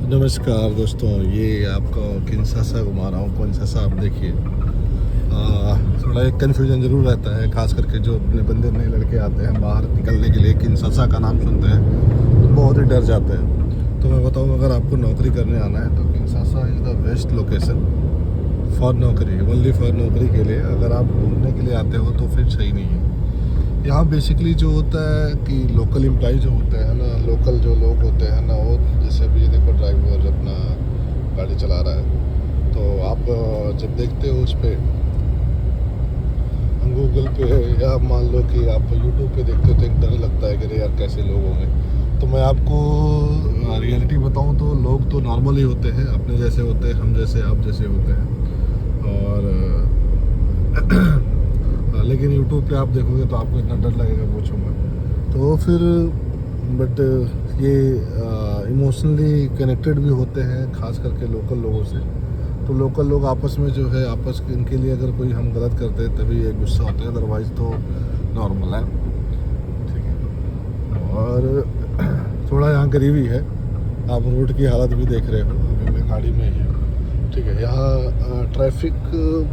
नमस्कार दोस्तों, ये आपको किन्शासा घुमा रहा हूँ। किन्शासा आप देखिए, थोड़ा एक कन्फ्यूजन ज़रूर रहता है, खास करके जो अपने बंदे नए लड़के आते हैं बाहर निकलने के लिए। किन्शासा का नाम सुनते हैं तो बहुत ही डर जाते हैं। तो मैं बताऊँ, अगर आपको नौकरी करने आना है तो Kinshasa is the best location for नौकरी, ओनली फॉर नौकरी के लिए। अगर आप घूमने के लिए आते हो तो फिर सही नहीं है। यहाँ बेसिकली जो होता है कि लोकल एम्प्लॉय जो होते हैं ना, लोकल जो लोग होते हैं ना, वो जैसे अभी ये देखो ड्राइवर अपना गाड़ी चला रहा है, तो आप जब देखते हो उस पर गूगल पे या मान लो कि आप यूट्यूब पे देखते हो तो एक डर लगता है कि अरे यार कैसे लोग होंगे। तो मैं आपको रियलिटी बताऊं तो लोग तो नॉर्मल ही होते हैं, अपने जैसे होते हैं, हम जैसे आप जैसे होते हैं। और लेकिन यूट्यूब पे आप देखोगे तो आपको इतना डर लगेगा पूछो मत। तो फिर बट ये इमोशनली कनेक्टेड भी होते हैं, खास करके लोकल लोगों से। तो लोकल लोग आपस में जो है, आपस इनके लिए अगर कोई हम गलत करते हैं तभी ये गुस्सा होते हैं, अदरवाइज़ तो नॉर्मल है। ठीक है। और थोड़ा यहाँ गरीबी है, आप रोड की हालत भी देख रहे हो, अभी मैं गाड़ी में ही हूँ। ठीक है। यहाँ ट्रैफिक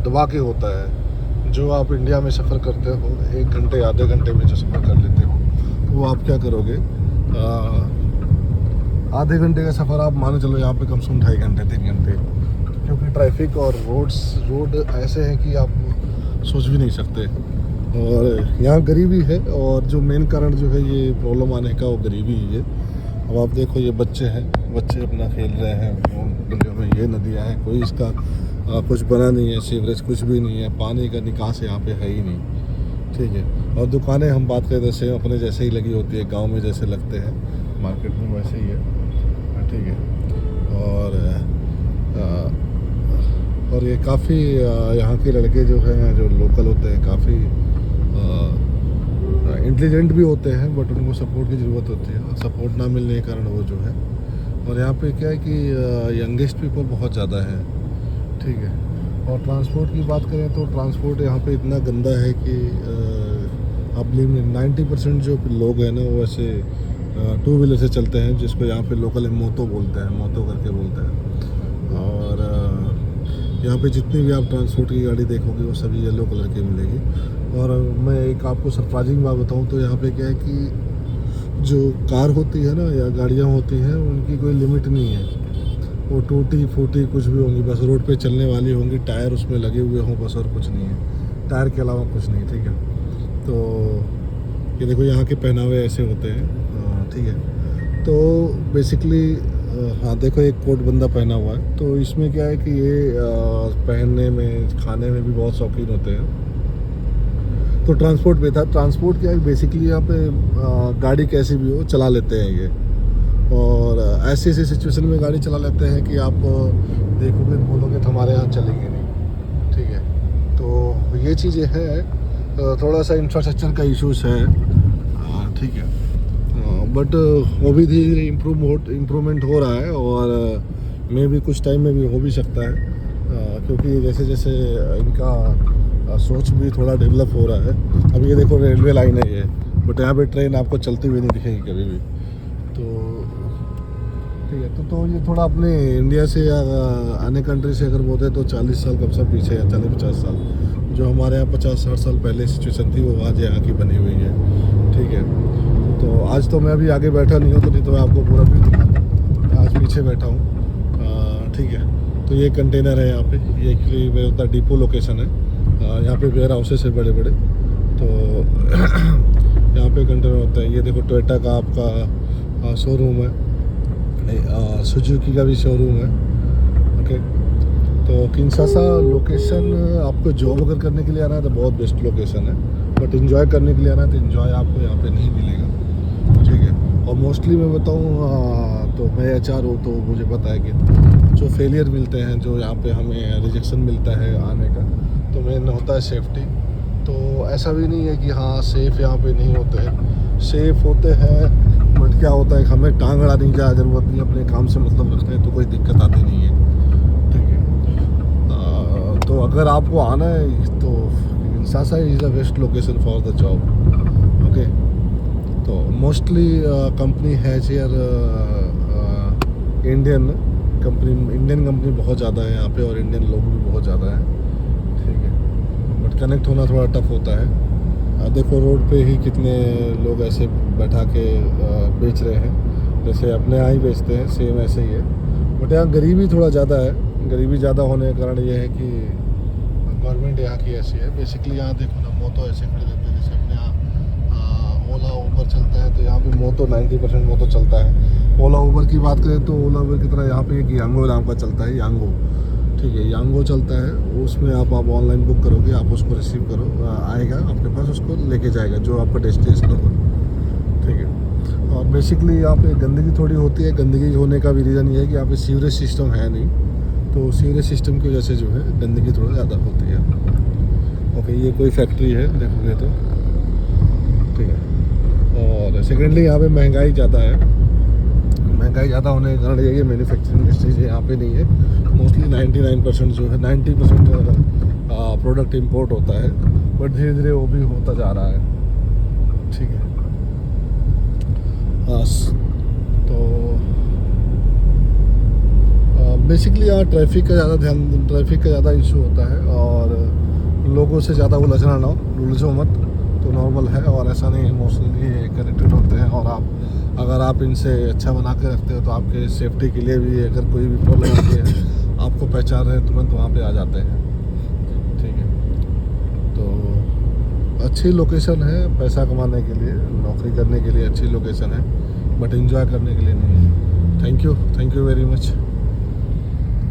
दबा के होता है। जो आप इंडिया में सफ़र करते हो 1 घंटे आधे घंटे में जो सफ़र कर लेते हो, वो आप क्या करोगे, आधे घंटे का सफ़र आप मान चलो यहाँ पे कम से कम 2.5 घंटे 3 घंटे, क्योंकि ट्रैफिक और रोड ऐसे हैं कि आप सोच भी नहीं सकते। और यहाँ गरीबी है, और जो मेन कारण जो है ये प्रॉब्लम आने का, वो गरीबी ही है। अब आप देखो, ये बच्चे हैं, बच्चे अपना खेल रहे हैं गलियों में, ये नदियाँ हैं, कोई इसका कुछ बना नहीं है, सीवरेज कुछ भी नहीं है, पानी का निकास यहाँ पे है ही नहीं। ठीक है। और दुकानें हम बात करें तो सेम अपने जैसे ही लगी होती है, गांव में जैसे लगते हैं, मार्केट में वैसे ही है। ठीक है। और ये काफ़ी यहाँ के लड़के जो हैं, जो लोकल होते हैं, काफ़ी इंटेलिजेंट भी होते हैं, बट उनको सपोर्ट की ज़रूरत होती है, और सपोर्ट ना मिलने के कारण वो जो है। और यहाँ पे क्या है कि यंगेस्ट पीपल बहुत ज़्यादा है। ठीक है। और ट्रांसपोर्ट की बात करें तो ट्रांसपोर्ट यहाँ पे इतना गंदा है कि अब 90% जो लोग हैं ना, वो ऐसे 2 व्हीलर से चलते हैं, जिसको यहाँ पे लोकल में मोतो बोलते हैं, मोतो करके बोलते हैं। और यहाँ पे जितनी भी आप ट्रांसपोर्ट की गाड़ी देखोगे वो सभी येलो कलर की मिलेगी। और मैं एक आपको सरप्राइजिंग बात बताऊँ तो यहाँ पे क्या है कि जो कार होती है ना, या गाड़ियाँ होती हैं, उनकी कोई लिमिट नहीं है। वो टूटी फूटी कुछ भी होंगी, बस रोड पे चलने वाली होंगी, टायर उसमें लगे हुए हों, बस और कुछ नहीं है, टायर के अलावा कुछ नहीं। ठीक है। तो ये देखो, यहाँ के पहनावे ऐसे होते हैं। ठीक है। तो बेसिकली हाँ देखो, एक कोट बंदा पहना हुआ है, तो इसमें क्या है कि ये पहनने में, खाने में भी बहुत शौकीन होते हैं। तो ट्रांसपोर्ट में था, ट्रांसपोर्ट क्या है बेसिकली, यहाँ पे गाड़ी कैसी भी हो चला लेते हैं ये। और ऐसी ऐसी सिचुएशन में गाड़ी चला लेते हैं कि आप देखोगे, बोलोगे तो हमारे यहाँ चलेंगे नहीं। ठीक है। तो ये चीज़ें हैं, थोड़ा सा इंफ्रास्ट्रक्चर का इश्यूज है। ठीक है। बट वो भी धीरे धीरे इम्प्रूवमेंट हो रहा है, और मे भी कुछ टाइम में भी हो भी सकता है, क्योंकि जैसे जैसे इनका सोच भी थोड़ा डेवलप हो रहा है। अब ये देखो, रेलवे लाइन है ये, बट यहाँ पे ट्रेन आपको चलती हुई नहीं दिखेगी कभी भी। तो ठीक है। तो ये थोड़ा अपने इंडिया से या अन्य कंट्री से अगर बोलते तो 40 साल कम से कम पीछे है, 40-50 साल। जो हमारे यहाँ 50-60 साल पहले सिचुएशन थी, वो आज यहाँ की बनी हुई है। ठीक है। तो आज तो मैं अभी आगे बैठा नहीं हूँ, तो नहीं तो मैं आपको पूरा भी दिखाता। आज पीछे बैठा हूँ। ठीक है। तो ये कंटेनर है यहाँ पे, ये एक्चुअली मेरा उतना डिपो लोकेशन है। यहाँ पे वेयर हाउसेस है बड़े बड़े, तो यहाँ पे कंटेनर होता है। ये देखो, टोयोटा का आपका शोरूम है, सुजुकी का भी शोरूम है। ओके। तो किन्शासा लोकेशन, आपको जॉब अगर करने के लिए आना है तो बहुत बेस्ट लोकेशन है, बट एंजॉय करने के लिए आना है तो एंजॉय आपको यहाँ पे नहीं मिलेगा। ठीक है। और मोस्टली मैं बताऊँ तो मैं HR हूँ, तो मुझे पता है कि जो फेलियर मिलते हैं, जो यहाँ पे हमें रिजेक्शन मिलता है आने का, तो मेन होता है सेफ्टी। तो ऐसा भी नहीं है कि हाँ सेफ़ यहाँ पे नहीं होते हैं, सेफ़ होते हैं, बट क्या होता है, हमें टांग अड़ा नहीं जा जरूरत नहीं, अपने काम से मतलब रखते हैं तो कोई दिक्कत आती नहीं है। ठीक है। तो अगर आपको आना है तो Kinshasa is the best location for the job. Okay. तो mostly company has here Indian company बहुत ज़्यादा है यहाँ पे और इंडियन लोग भी बहुत ज़्यादा हैं, ठीक है। बट कनेक्ट होना थोड़ा टफ होता है। देखो रोड पे ही कितने लोग ऐसे बैठा के बेच रहे हैं, जैसे अपने यहाँ ही बेचते हैं, सेम ऐसे ही है। बट यहाँ गरीबी थोड़ा ज़्यादा है। गरीबी ज़्यादा होने के कारण ये है कि गवर्नमेंट यहाँ की ऐसी है। बेसिकली यहाँ देखो ना, मोतो ऐसे खड़े रहते हैं, जैसे अपने यहाँ ओला उबर चलता है तो यहाँ पे मोतो 90% मोतो चलता है। ओला उबर की बात करें तो ओला उबर की तरह यहाँ पे एक यांगो नाम का चलता है, यांगो, ठीक है। यांगो चलता है, उसमें आप ऑनलाइन बुक करोगे, आप उसको रिसीव करो, आएगा आपके पास, उसको लेके जाएगा जो आपका डेस्टिनेशन हो, ठीक है। और बेसिकली यहाँ पे गंदगी थोड़ी होती है। गंदगी होने का भी रीज़न ये है कि यहाँ पे सीवरेज सिस्टम है नहीं, तो सीवरेज सिस्टम की वजह से जो है गंदगी थोड़ा ज़्यादा होती है। ओके, ये कोई फैक्ट्री है देखोगे तो, ठीक है। और सेकेंडली यहाँ पे महंगाई ज़्यादा है। महंगाई ज़्यादा होने के कारण ये मैन्युफैक्चरिंग इंडस्ट्रीज यहाँ पे नहीं है। मोस्टली 99% जो है 90% प्रोडक्ट इंपोर्ट होता है, बट धीरे धीरे वो भी होता जा रहा है, ठीक है। तो बेसिकली यहाँ ट्रैफिक का ज़्यादा इशू होता है और लोगों से ज़्यादा उलझना ना, उलझो मत, तो नॉर्मल है। और ऐसा नहीं है, इमोशनली कनेक्टेड होते हैं और अगर आप इनसे अच्छा बना के रखते हो तो आपके सेफ्टी के लिए भी, अगर कोई भी प्रॉब्लम आती है, आपको पहचान रहे तुरंत वहाँ पे आ जाते हैं, ठीक है। तो अच्छी लोकेशन है पैसा कमाने के लिए, नौकरी करने के लिए अच्छी लोकेशन है, बट एंजॉय करने के लिए नहीं है। Thank you very much.